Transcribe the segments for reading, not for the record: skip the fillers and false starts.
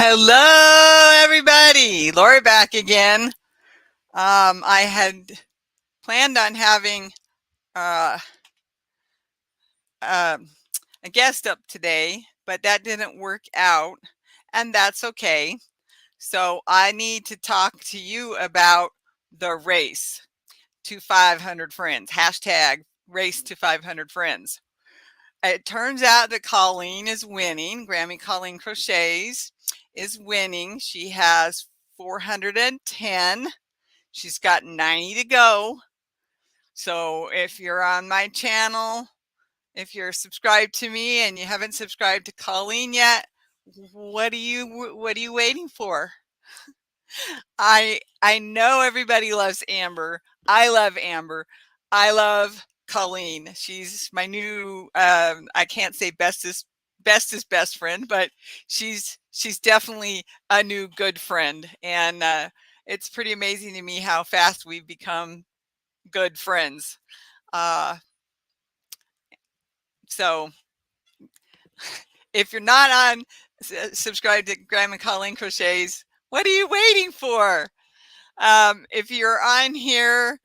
Hello, everybody. Lori back again. I had planned on having uh, uh, a guest up today, but that didn't work out, and that's okay. So I need to talk to you about the race to 500 friends. Hashtag race to 500 friends. It turns out that Colleen is winning. Grammy Colleen Crochets is winning. She has 410. She's got 90 to go. So if you're on my channel, if you're subscribed to me and you haven't subscribed to Colleen yet, what are you waiting for? I know everybody loves Amber. I love Amber. I love Colleen. She's my new I can't say bestest best friend, but she's definitely a new good friend. And it's pretty amazing to me how fast we've become good friends. Uh, so if you're not on subscribed to Graham and Colleen Crochets, what are you waiting for? If you're on here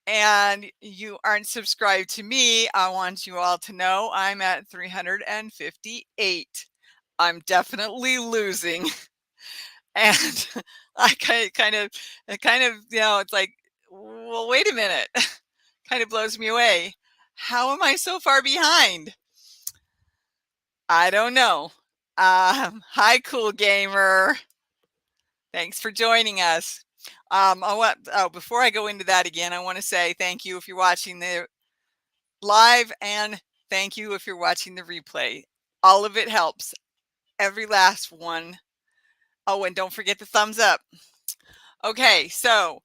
and you aren't subscribed to me, I want you all to know I'm at 358. I'm definitely losing. And I kind of, it's like, well, wait a minute. Kind of blows me away. How am I so far behind? I don't know. Hi, cool gamer. Thanks for joining us. Before I go into that again, I want to say thank you if you're watching the live, and thank you if you're watching the replay. All of it helps. Every last one. Oh, and don't forget the thumbs up. Okay, so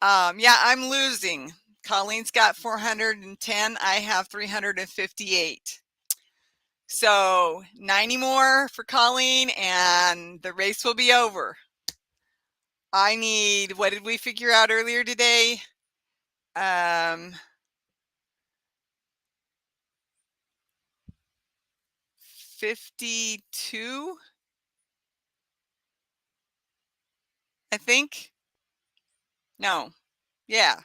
yeah, I'm losing. Colleen's got 410. I have 358. So 90 more for Colleen, and the race will be over. I need, what did we figure out earlier today? 52, I think. No, yeah.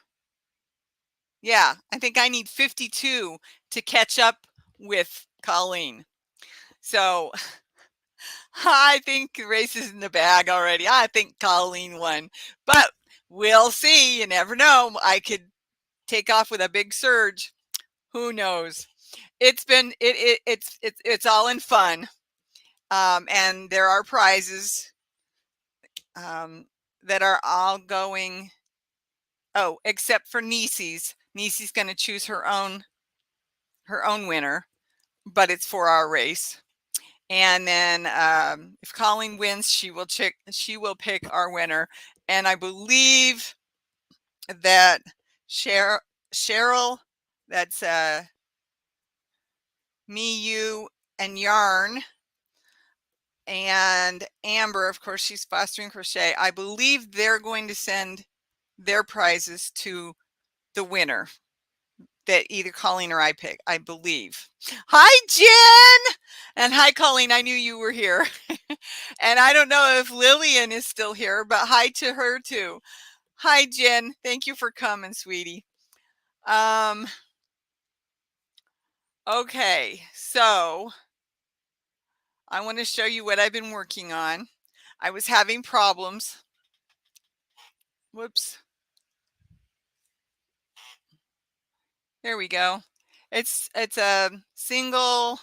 Yeah, I think I need 52 to catch up with Colleen. So I think the race is in the bag already. I think Colleen won, but we'll see. You never know. I could take off with a big surge. Who knows? It's all in fun, and there are prizes that are all going. Oh, except for Nisi's. Nisi's going to choose her own winner, but it's for our race. And then if Colleen wins, she will pick our winner. And I believe that Cheryl, that's me, you, and Yarn, and Amber, of course, she's Fostering Crochet. I believe they're going to send their prizes to the winner that either Colleen or I pick, I believe. Hi, Jen! And hi, Colleen. I knew you were here. And I don't know if Lillian is still here, but hi to her too. Hi, Jen. Thank you for coming, sweetie. Okay, so I want to show you what I've been working on. I was having problems. Whoops. There we go. It's a single,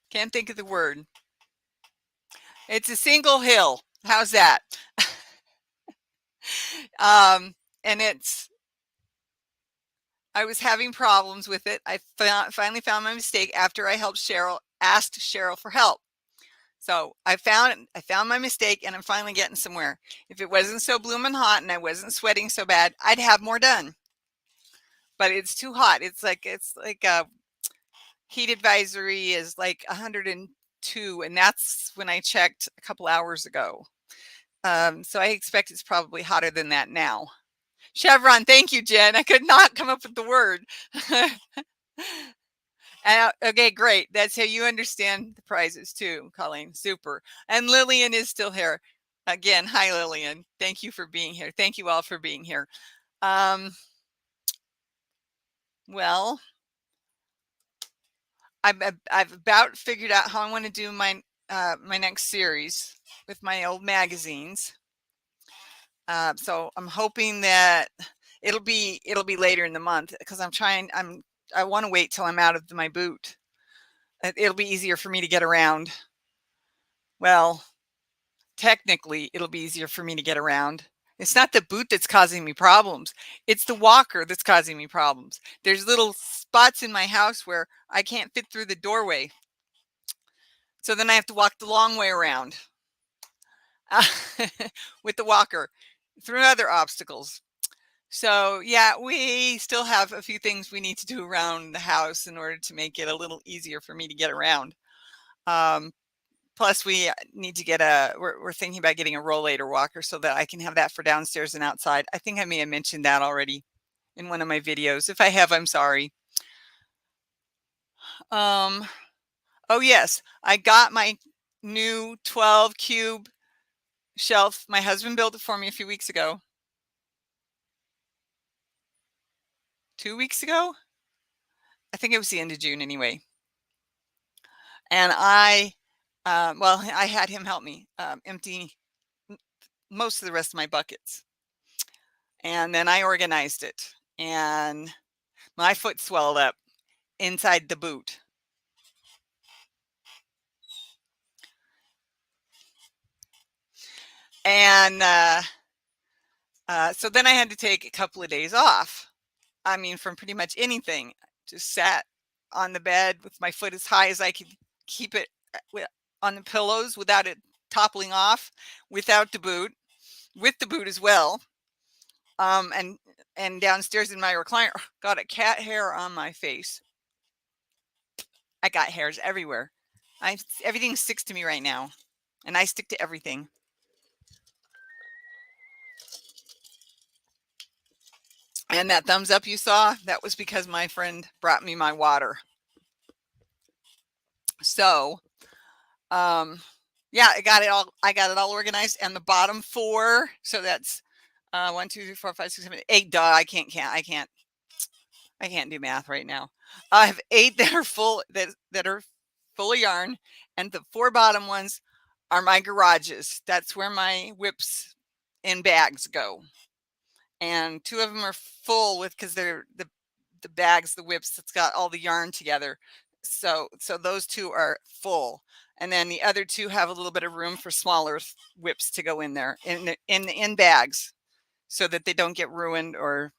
can't think of the word. It's a single hill. How's that? And I was having problems with it. I finally found my mistake after I asked Cheryl for help. So I found my mistake, and I'm finally getting somewhere. If it wasn't so blooming hot and I wasn't sweating so bad, I'd have more done. But it's too hot. It's like a heat advisory is like 102, and that's when I checked a couple hours ago. So I expect it's probably hotter than that now. Chevron, thank you, Jen. I could not come up with the word. Okay, great. That's how you understand the prizes too, Colleen. Super. And Lillian is still here. Again, hi, Lillian. Thank you for being here. Thank you all for being here. Um, well, I've about figured out how I want to do my next series with my old magazines. So I'm hoping that it'll be later in the month because I want to wait till I'm out of my boot. It'll be easier for me to get around. Well, technically, it'll be easier for me to get around. It's not the boot that's causing me problems. It's the walker that's causing me problems. There's little spots in my house where I can't fit through the doorway. So then I have to walk the long way around with the walker through other obstacles. So yeah, we still have a few things we need to do around the house in order to make it a little easier for me to get around. Um, Plus, we need to get we're thinking about getting a rollator walker so that I can have that for downstairs and outside. I think I may have mentioned that already in one of my videos. If I have, I'm sorry. Um, oh yes, I got my new 12 cube shelf. My husband built it for me a few weeks ago. 2 weeks ago? I think it was the end of June anyway. And I had him help me empty most of the rest of my buckets. And then I organized it. And my foot swelled up inside the boot. And so then I had to take a couple of days off. I mean, from pretty much anything. Just sat on the bed with my foot as high as I could keep it on the pillows without it toppling off, without the boot, with the boot as well. And downstairs in my recliner, got a cat hair on my face. I got hairs everywhere. Everything sticks to me right now, and I stick to everything. And that thumbs up you saw, that was because my friend brought me my water. So, yeah, I got it all organized. And the bottom four, so that's 1, 2, 3, 4, 5, 6, 7, 8. Duh, I can't do math right now. I have 8 that are full that are full of yarn, and the 4 bottom ones are my garages. That's where my whips and bags go. And 2 of them are full because they're the bags, the whips that's got all the yarn together. So those 2 are full. And then the other 2 have a little bit of room for smaller whips to go in there in bags so that they don't get ruined or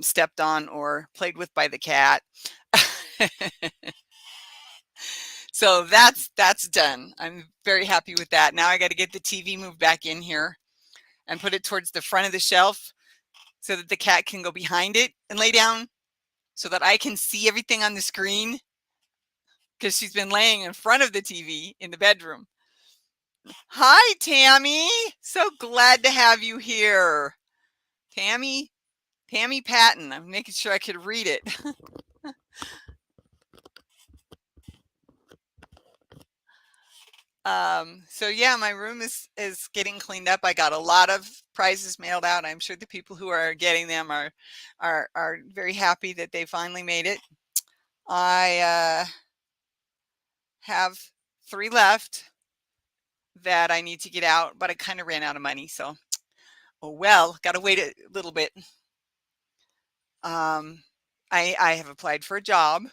stepped on or played with by the cat. So that's done. I'm very happy with that. Now I got to get the TV moved back in here and put it towards the front of the shelf so that the cat can go behind it and lay down so that I can see everything on the screen because she's been laying in front of the TV in the bedroom. Hi, Tammy. So glad to have you here. Tammy Patton. I'm making sure I could read it. So yeah, my room is getting cleaned up. I got a lot of prizes mailed out. I'm sure the people who are getting them are very happy that they finally made it. I have 3 left that I need to get out, but I kind of ran out of money. So, oh well, got to wait a little bit. I have applied for a job.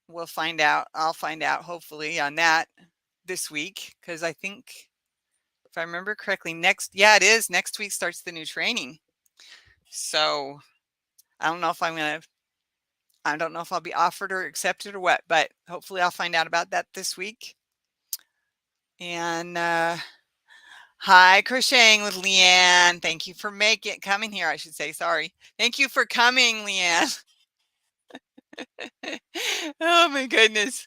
We'll find out. I'll find out hopefully on that this week because I think if I remember correctly, it is next week starts the new training. So I don't know if I don't know if I'll be offered or accepted or what, but hopefully I'll find out about that this week. And hi, crocheting with Leanne. Thank you for coming here. I should say, sorry. Thank you for coming, Leanne. Oh my goodness.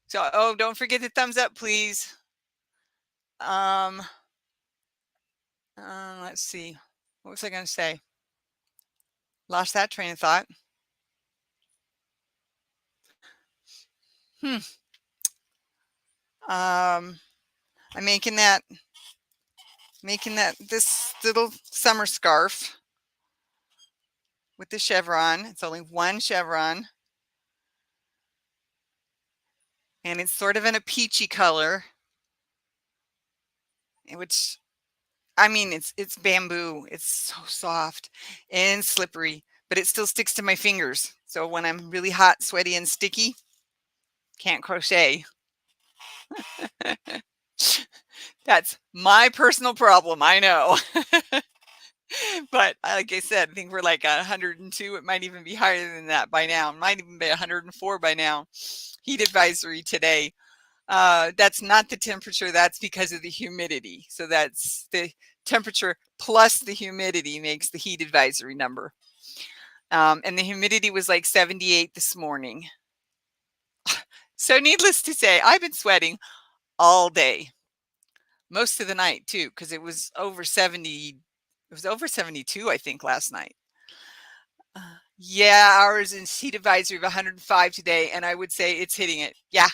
So, don't forget the thumbs up, please. Let's see. What was I going to say? Lost that train of thought. I'm making this little summer scarf with the chevron. It's only one chevron, and it's sort of in a peachy color, which, I mean, it's bamboo. It's so soft and slippery, but it still sticks to my fingers. So when I'm really hot, sweaty, and sticky, can't crochet. That's my personal problem, I know. But like I said, I think we're like 102. It might even be higher than that by now. It might even be 104 by now. Heat advisory today. That's not the temperature. That's because of the humidity. So that's the temperature plus the humidity makes the heat advisory number. And the humidity was like 78 this morning. So needless to say, I've been sweating all day. Most of the night too, because it was over 70. It was over 72, I think, last night. Yeah, ours in heat advisory of 105 today, and I would say it's hitting it. Yeah,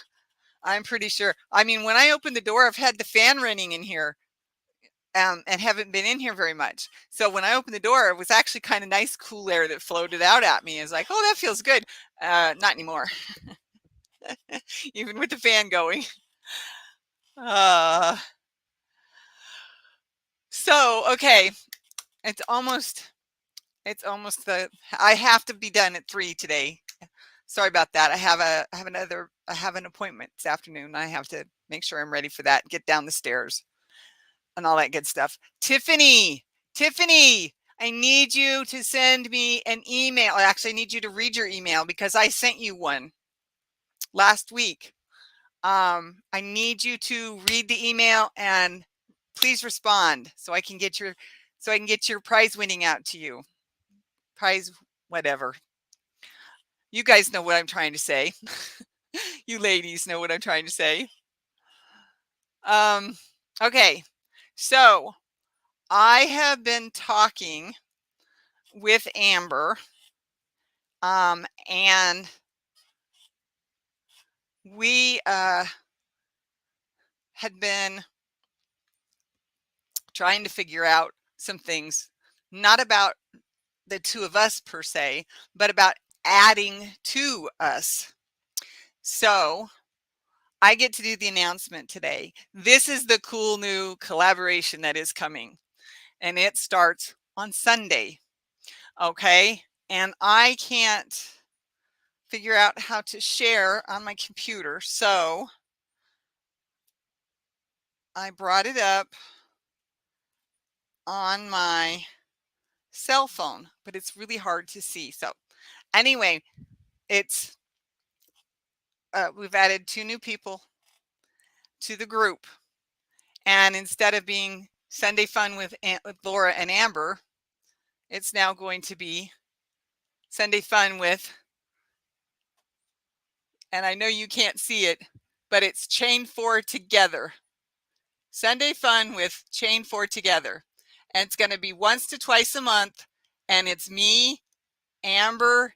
I'm pretty sure. I mean, when I opened the door, I've had the fan running in here, and haven't been in here very much. So when I opened the door, it was actually kind of nice, cool air that floated out at me. It's like, oh, that feels good. Not anymore, even with the fan going. Uh, so okay, it's almost I have to be done at 3 today. Sorry about that. I have an appointment this afternoon. I have to make sure I'm ready for that, get down the stairs and all that good stuff. Tiffany, I need you to send me an email. Actually, I need you to read your email because I sent you one last week. I need you to read the email and please respond so I can get your prize winning out to you. Prize whatever. You guys know what I'm trying to say. You ladies know what I'm trying to say. Okay. So I have been talking with Amber, and we had been trying to figure out some things, not about the two of us per se, but about adding to us. So I get to do the announcement today. This is the cool new collaboration that is coming, and it starts on Sunday. Okay. And I can't figure out how to share on my computer. So I brought it up on my cell phone, but it's really hard to see. So anyway, it's we've added 2 new people to the group. And instead of being Sunday Fun with Laura and Amber, it's now going to be Sunday Fun with, and I know you can't see it, but it's Chain 4 Together. Sunday Fun with Chain 4 Together. And it's going to be once to twice a month. And it's me, Amber,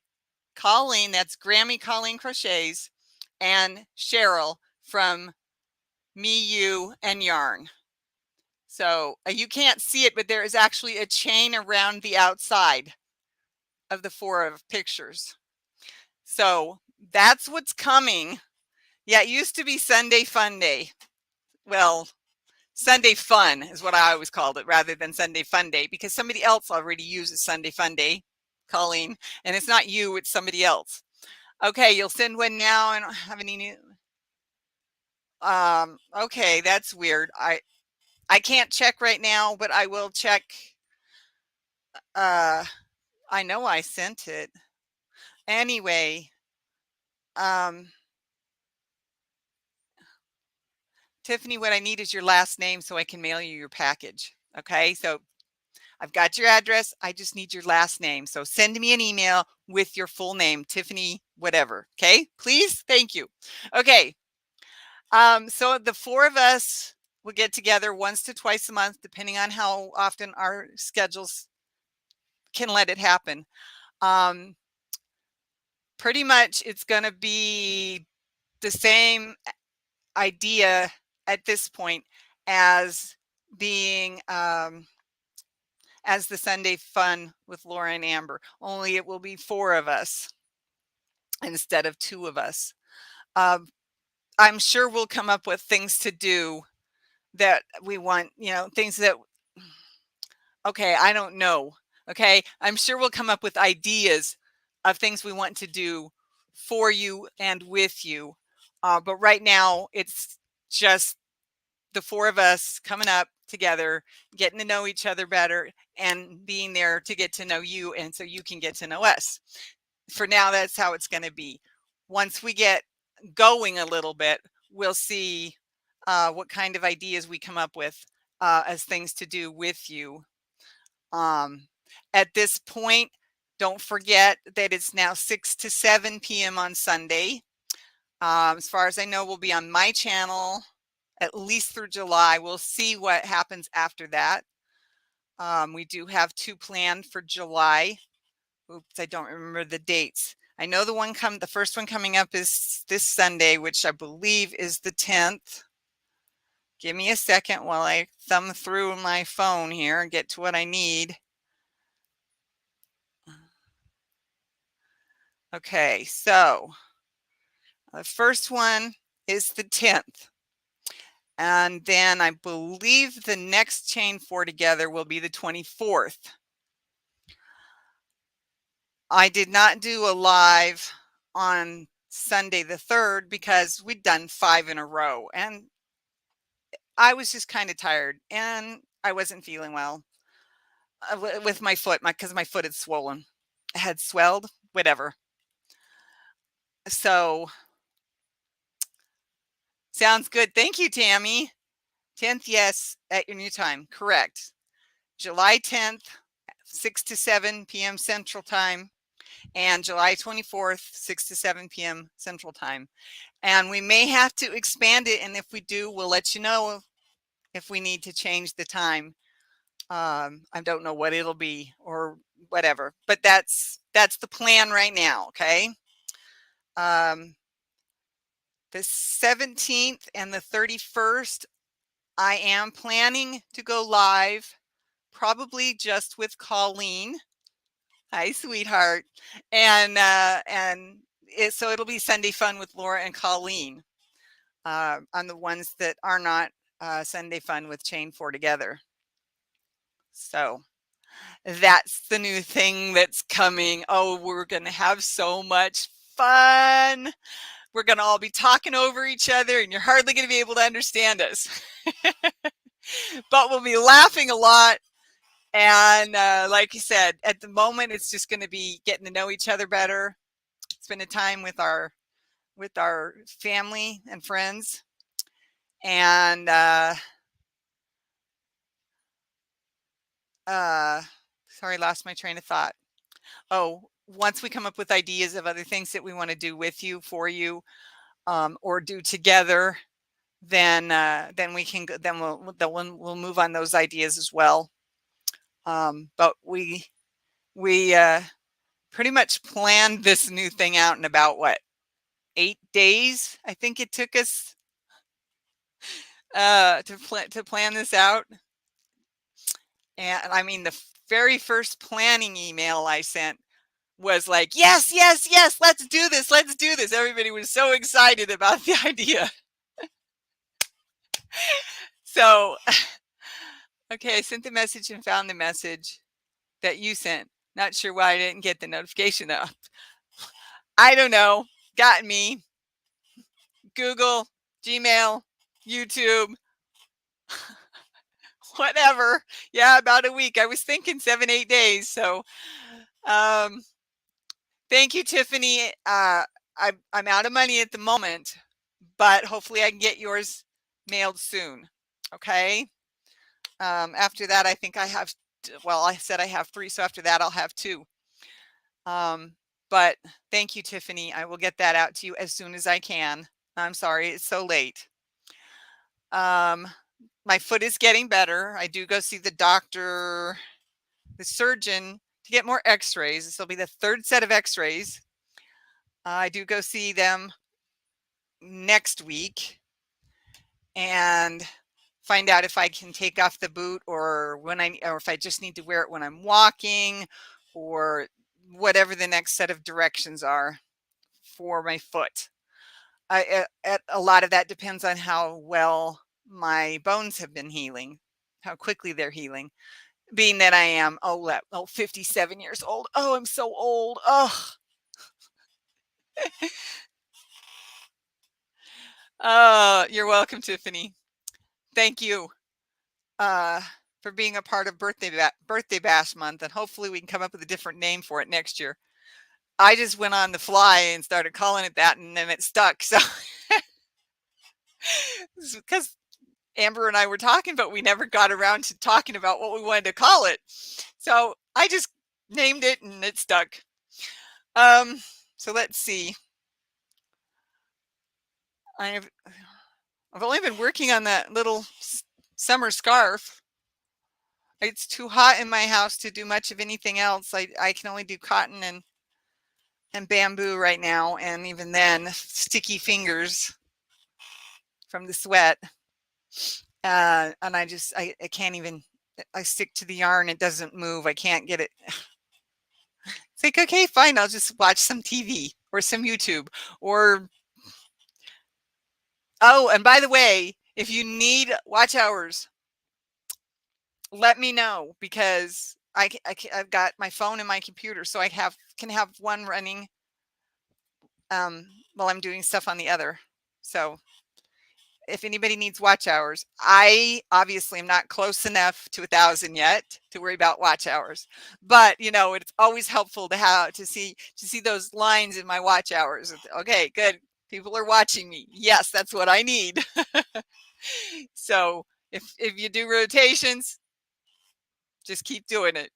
Colleen, that's Grammy Colleen Crochets, and Cheryl from Me, You, and Yarn. So you can't see it, but there is actually a chain around the outside of the 4 of pictures. So that's what's coming. Yeah, it used to be Sunday Fun Day. Well, Sunday Fun is what I always called it rather than Sunday Fun Day, because somebody else already uses Sunday Fun Day, Colleen, and it's not you, it's somebody else. Okay, you'll send one now. I don't have any new. Okay, that's weird. I can't check right now, but I will check. I know I sent it. Anyway, Tiffany, what I need is your last name so I can mail you your package. Okay, so I've got your address. I just need your last name. So send me an email with your full name, Tiffany, whatever. Okay, please. Thank you. Okay. So the 4 of us will get together once to twice a month, depending on how often our schedules can let it happen. Pretty much it's going to be the same idea at this point as being as the Sunday Fun with Laura and Amber, only it will be 4 of us instead of 2 of us. I'm sure we'll come up with things to do that we want, things that, okay, I don't know. Okay, I'm sure we'll come up with ideas of things we want to do for you and with you. But right now, it's just the 4 of us coming up together, getting to know each other better, and being there to get to know you, and so you can get to know us. For now, that's how it's going to be. Once we get going a little bit, we'll see what kind of ideas we come up with as things to do with you. At this point, don't forget that it's now 6 to 7 p.m. on Sunday. As far as I know, we'll be on my channel at least through July. We'll see what happens after that. We do have 2 planned for July. Oops, I don't remember the dates. I know the first one coming up is this Sunday, which I believe is the 10th. Give me a second while I thumb through my phone here and get to what I need. Okay, so the first one is the 10th. And then I believe the next Chain 4 Together will be the 24th. I did not do a live on Sunday the 3rd because we'd done 5 in a row. And I was just kind of tired and I wasn't feeling well with my foot, because my foot had swollen. It had swelled, whatever. So, sounds good. Thank you, Tammy. 10th, yes, at your new time. Correct. July 10th, 6 to 7 p.m. Central Time, and July 24th, 6 to 7 p.m. Central Time. And we may have to expand it, and if we do, we'll let you know if we need to change the time. I don't know what it'll be or whatever, but that's the plan right now, okay? The 17th and the 31st, I am planning to go live, probably just with Colleen. Hi, sweetheart. And so it'll be Sunday Fun with Laura and Colleen on the ones that are not Sunday Fun with Chain 4 Together. So that's the new thing that's coming. Oh, we're going to have so much fun. We're going to all be talking over each other and you're hardly going to be able to understand us. But we'll be laughing a lot. And like you said, at the moment, it's just going to be getting to know each other better, spending time with our family and friends. And sorry, lost my train of thought. Oh, once we come up with ideas of other things that we want to do with you, for you, or do together, then we'll move on those ideas as well. But we pretty much planned this new thing out in about 8 days. I think it took us to plan this out. And I mean, the very first planning email I sent was like, yes, yes, yes, let's do this. Let's do this. Everybody was so excited about the idea. So, okay, I sent the message and found the message that you sent. Not sure why I didn't get the notification though. I don't know. Got me. Google, Gmail, YouTube, whatever. Yeah, about a week. I was thinking 7, 8 days. So, thank you, Tiffany. I'm out of money at the moment, but hopefully I can get yours mailed soon. Okay. After that, I think I have, well, I said I have 3. So after that, I'll have 2. But thank you, Tiffany. I will get that out to you as soon as I can. I'm sorry it's so late. My foot is getting better. I do go see the doctor, the surgeon, to get more x-rays. This will be the third set of x-rays. I do go see them next week and find out if I can take off the boot or if I just need to wear it when I'm walking, or whatever the next set of directions are for my foot. A lot of that depends on how well my bones have been healing, how quickly they're healing. Being that I am 57 years old. Oh, I'm so old. Oh, you're welcome, Tiffany. Thank you for being a part of Birthday Bash Month, and hopefully we can come up with a different name for it next year. I just went on the fly and started calling it that, and then it stuck. So because Amber and I were talking, but we never got around to talking about what we wanted to call it. So I just named it and it stuck. So let's see. I've only been working on that little summer scarf. It's too hot in my house to do much of anything else. I can only do cotton and bamboo right now, and even then, sticky fingers from the sweat. And I can't even. I stick to the yarn; it doesn't move. I can't get it. It's like, okay, fine. I'll just watch some TV or some YouTube or. Oh, and by the way, if you need watch hours, let me know, because I've got my phone and my computer, so I can have one running while I'm doing stuff on the other. So if anybody needs watch hours, I obviously am not close enough to 1,000 yet to worry about watch hours, but it's always helpful to see those lines in my watch hours. Okay, good. People are watching me. Yes, that's what I need. So if you do rotations, just keep doing it.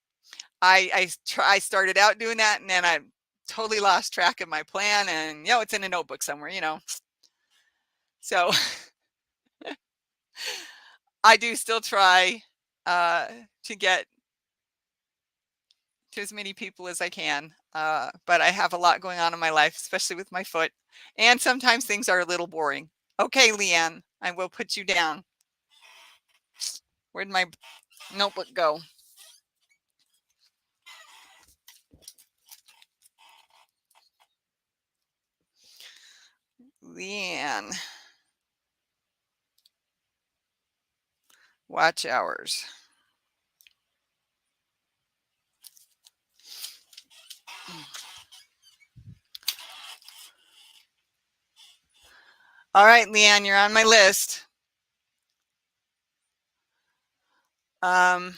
I started out doing that, and then I totally lost track of my plan, and it's in a notebook somewhere, So I do still try to get to as many people as I can, but I have a lot going on in my life, especially with my foot, and sometimes things are a little boring. Okay, Leanne, I will put you down. Where'd my notebook go? Leanne. Watch hours. All right, Leanne, you're on my list. Well,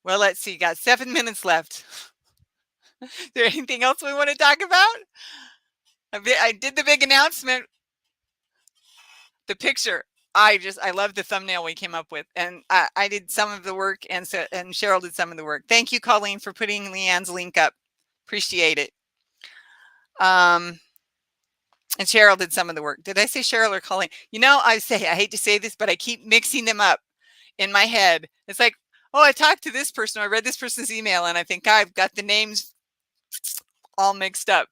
let's see. Got 7 minutes left. Is there anything else we want to talk about? I did the big announcement. The picture. I love the thumbnail we came up with, and I did some of the work, and Cheryl did some of the work. Thank you, Colleen, for putting Leanne's link up. Appreciate it. And Cheryl did some of the work. Did I say Cheryl or Colleen? I hate to say this, but I keep mixing them up in my head. It's like, oh, I talked to this person, or I read this person's email, and I think I've got the names all mixed up.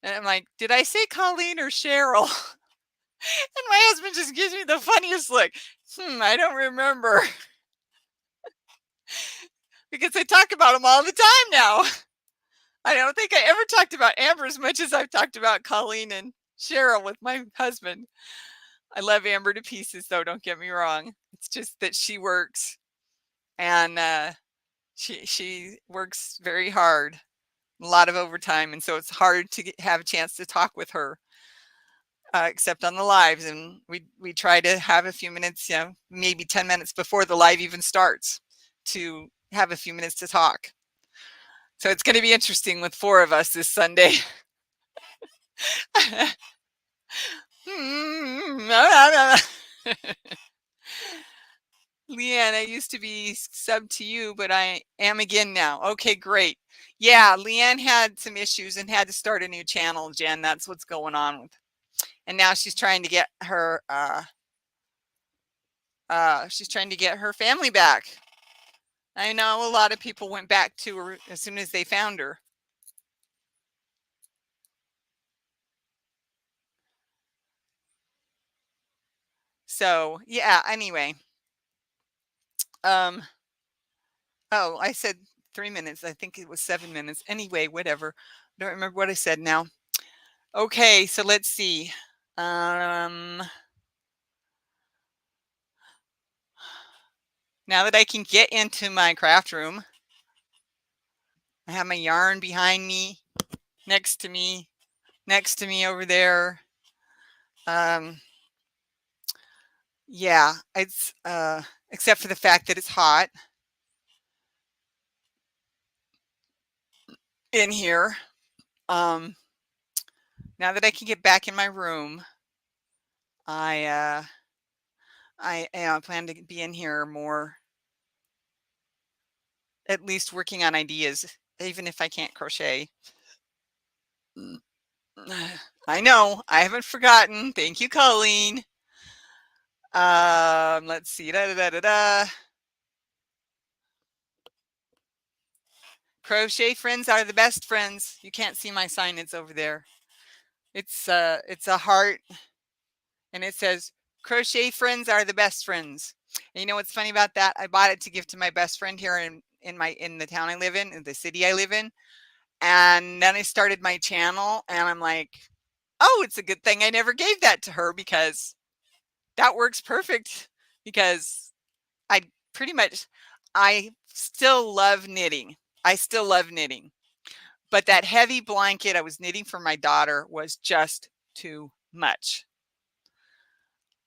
And I'm like, did I say Colleen or Cheryl? And my husband just gives me the funniest look. I don't remember. Because I talk about them all the time now. I don't think I ever talked about Amber as much as I've talked about Colleen and Cheryl with my husband. I love Amber to pieces, though, don't get me wrong. It's just that she works, and she works very hard, a lot of overtime, and so it's hard to have a chance to talk with her, except on the lives. And we try to have a few minutes, maybe 10 minutes before the live even starts, to have a few minutes to talk. So it's going to be interesting with 4 of us this Sunday. Leanne, I used to be sub to you, but I am again now. Okay, great. Yeah, Leanne had some issues and had to start a new channel, Jen. That's what's going on with. And now she's trying to get her family back. I know a lot of people went back to her as soon as they found her. So yeah, anyway. Um, oh, I said 3 minutes. I think it was 7 minutes. Anyway, whatever. Don't remember what I said now. Okay, so let's see. Um, now that I can get into my craft room, I have my yarn behind me, next to me over there. Yeah, it's except for the fact that it's hot in here. Um, now that I can get back in my room, I plan to be in here more, at least working on ideas, even if I can't crochet. I know, I haven't forgotten. Thank you, Colleen. Let's see. Da, da, da, da, da. Crochet friends are the best friends. You can't see my sign, it's over there. It's a heart, and it says crochet friends are the best friends. And you know what's funny about that? I bought it to give to my best friend here in the town I live in the city I live in. And then I started my channel, and I'm like, oh, it's a good thing I never gave that to her, because that works perfect. Because I pretty much, I still love knitting. I still love knitting. But that heavy blanket I was knitting for my daughter was just too much.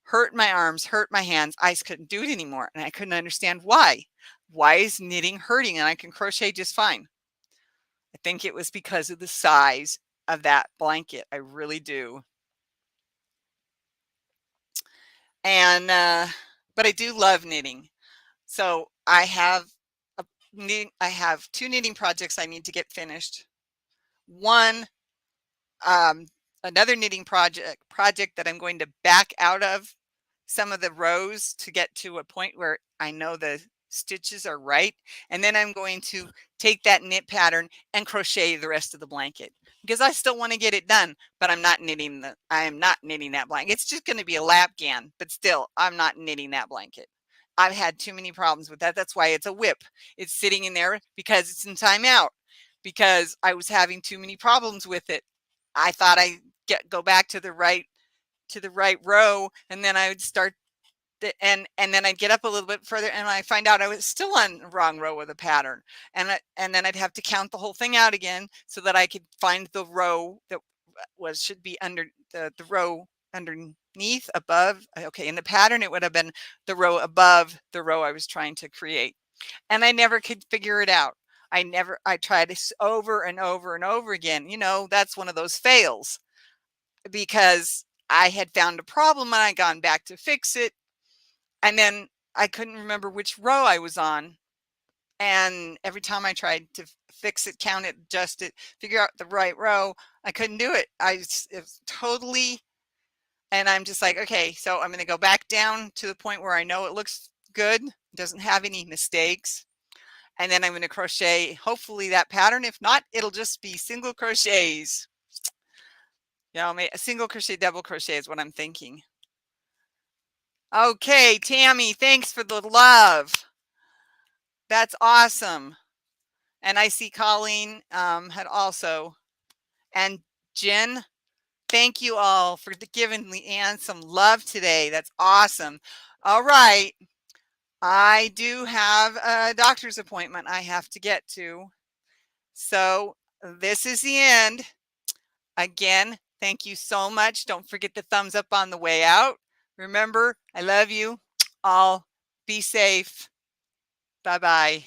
Hurt my arms, hurt my hands. I just couldn't do it anymore. And I couldn't understand why. Why is knitting hurting and I can crochet just fine? I think it was because of the size of that blanket. I really do. And but I do love knitting. So I have I have 2 knitting projects I need to get finished. One, another knitting project that I'm going to back out of some of the rows to get to a point where I know the stitches are right. And then I'm going to take that knit pattern and crochet the rest of the blanket, because I still want to get it done, but I am not knitting that blanket. It's just going to be a lap gan, but still I'm not knitting that blanket. I've had too many problems with that. That's why it's a WIP. It's sitting in there because it's in timeout, because I was having too many problems with it. I thought I go back to the right row, and then I would start and then I'd get up a little bit further, and I find out I was still on the wrong row of the pattern, and then I'd have to count the whole thing out again so that I could find the row that should be under the row underneath, above. Okay, in the pattern it would have been the row above the row I was trying to create, and I never could figure it out. I tried this over and over and over again. That's one of those fails, because I had found a problem and I gone back to fix it, and then I couldn't remember which row I was on. And every time I tried to fix it, count it, adjust it, figure out the right row, I couldn't do it. It was totally, and I'm just like, okay, so I'm going to go back down to the point where I know it looks good, doesn't have any mistakes. And then I'm going to crochet, hopefully, that pattern. If not, it'll just be single crochets. A single crochet, double crochet is what I'm thinking. Okay, Tammy, thanks for the love. That's awesome. And I see Colleen had also. And Jen, thank you all for giving Leanne some love today. That's awesome. All right. I do have a doctor's appointment I have to get to. So this is the end. Again, thank you so much. Don't forget the thumbs up on the way out. Remember, I love you all. Be safe. Bye-bye.